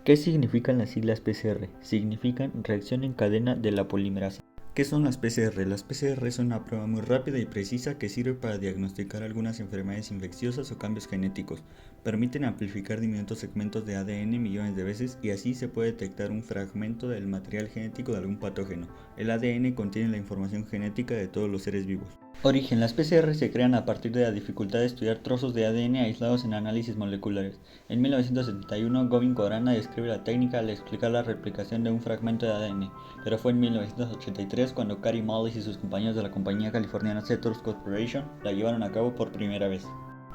¿Qué significan las siglas PCR? Significan reacción en cadena de la polimerasa. ¿Qué son las PCR? Las PCR son una prueba muy rápida y precisa que sirve para diagnosticar algunas enfermedades infecciosas o cambios genéticos. Permiten amplificar diminutos segmentos de ADN millones de veces y así se puede detectar un fragmento del material genético de algún patógeno. El ADN contiene la información genética de todos los seres vivos. Origen. Las PCR se crean a partir de la dificultad de estudiar trozos de ADN aislados en análisis moleculares. En 1971, Govind Khorana describe la técnica al explicar la replicación de un fragmento de ADN, pero fue en 1983 cuando Kary Mullis y sus compañeros de la compañía californiana Cetus Corporation la llevaron a cabo por primera vez.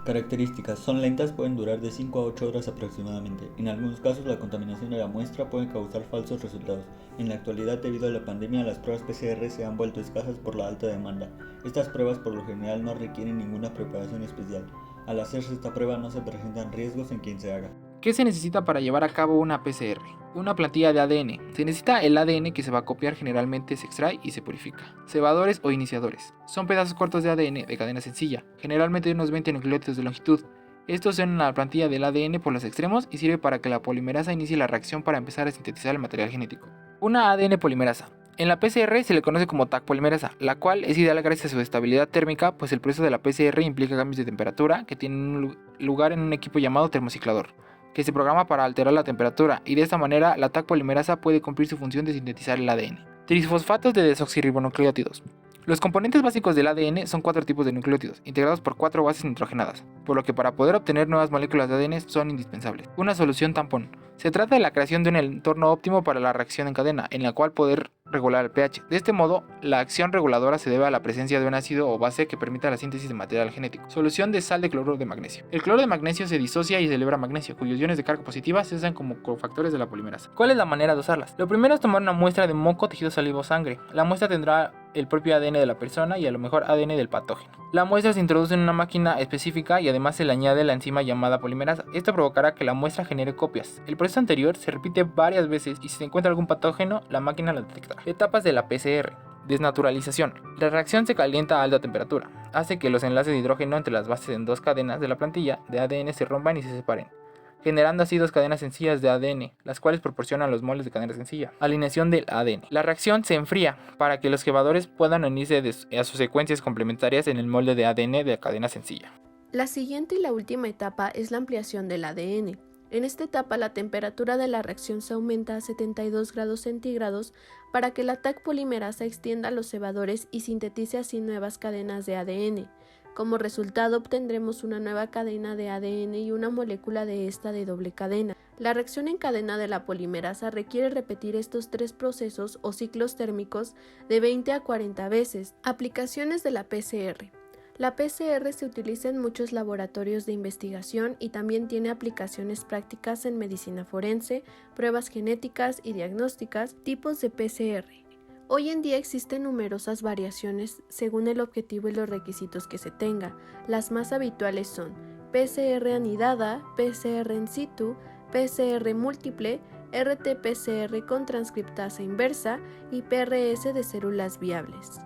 Características. Son lentas, pueden durar de 5 a 8 horas aproximadamente. En algunos casos la contaminación de la muestra puede causar falsos resultados. En la actualidad, debido a la pandemia, las pruebas PCR se han vuelto escasas por la alta demanda. Estas pruebas por lo general no requieren ninguna preparación especial. Al hacerse esta prueba no se presentan riesgos en quien se haga. ¿Qué se necesita para llevar a cabo una PCR? Una plantilla de ADN. Se necesita el ADN que se va a copiar, generalmente se extrae y se purifica. Cebadores o iniciadores. Son pedazos cortos de ADN de cadena sencilla, generalmente de unos 20 nucleótidos de longitud. Estos se unen a la plantilla del ADN por los extremos y sirve para que la polimerasa inicie la reacción para empezar a sintetizar el material genético. Una ADN polimerasa. En la PCR se le conoce como Taq polimerasa, la cual es ideal gracias a su estabilidad térmica, pues el proceso de la PCR implica cambios de temperatura que tienen lugar en un equipo llamado termociclador, que se programa para alterar la temperatura, y de esta manera la Taq polimerasa puede cumplir su función de sintetizar el ADN. Trisfosfatos de desoxirribonucleótidos. Los componentes básicos del ADN son 4 tipos de nucleótidos, integrados por 4 bases nitrogenadas, por lo que para poder obtener nuevas moléculas de ADN son indispensables. Una solución tampón. Se trata de la creación de un entorno óptimo para la reacción en cadena, en la cual poder regular el pH. De este modo, la acción reguladora se debe a la presencia de un ácido o base que permita la síntesis de material genético. Solución de sal de cloruro de magnesio. El cloro de magnesio se disocia y se libera magnesio, cuyos iones de carga positiva se usan como cofactores de la polimerasa. ¿Cuál es la manera de usarlas? Lo primero es tomar una muestra de moco, tejido salivo o sangre. La muestra tendrá el propio ADN de la persona y a lo mejor ADN del patógeno. La muestra se introduce en una máquina específica y además se le añade la enzima llamada polimerasa. Esto provocará que la muestra genere copias. El proceso anterior se repite varias veces y si se encuentra algún patógeno, la máquina la detectará. Etapas de la PCR. Desnaturalización. La reacción se calienta a alta temperatura. Hace que los enlaces de hidrógeno entre las bases en dos cadenas de la plantilla de ADN se rompan y se separen, generando así dos cadenas sencillas de ADN, las cuales proporcionan los moles de cadena sencilla. Alineación del ADN. La reacción se enfría para que los cebadores puedan unirse a sus secuencias complementarias en el molde de ADN de cadena sencilla. La siguiente y la última etapa es la ampliación del ADN. En esta etapa la temperatura de la reacción se aumenta a 72 grados centígrados para que la Taq polimerasa extienda los cebadores y sintetice así nuevas cadenas de ADN. Como resultado obtendremos una nueva cadena de ADN y una molécula de esta de doble cadena. La reacción en cadena de la polimerasa requiere repetir estos 3 procesos o ciclos térmicos de 20 a 40 veces. Aplicaciones de la PCR. La PCR se utiliza en muchos laboratorios de investigación y también tiene aplicaciones prácticas en medicina forense, pruebas genéticas y diagnósticas. Tipos de PCR. Hoy en día existen numerosas variaciones según el objetivo y los requisitos que se tenga. Las más habituales son PCR anidada, PCR in situ, PCR múltiple, RT-PCR con transcriptasa inversa y PRS de células viables.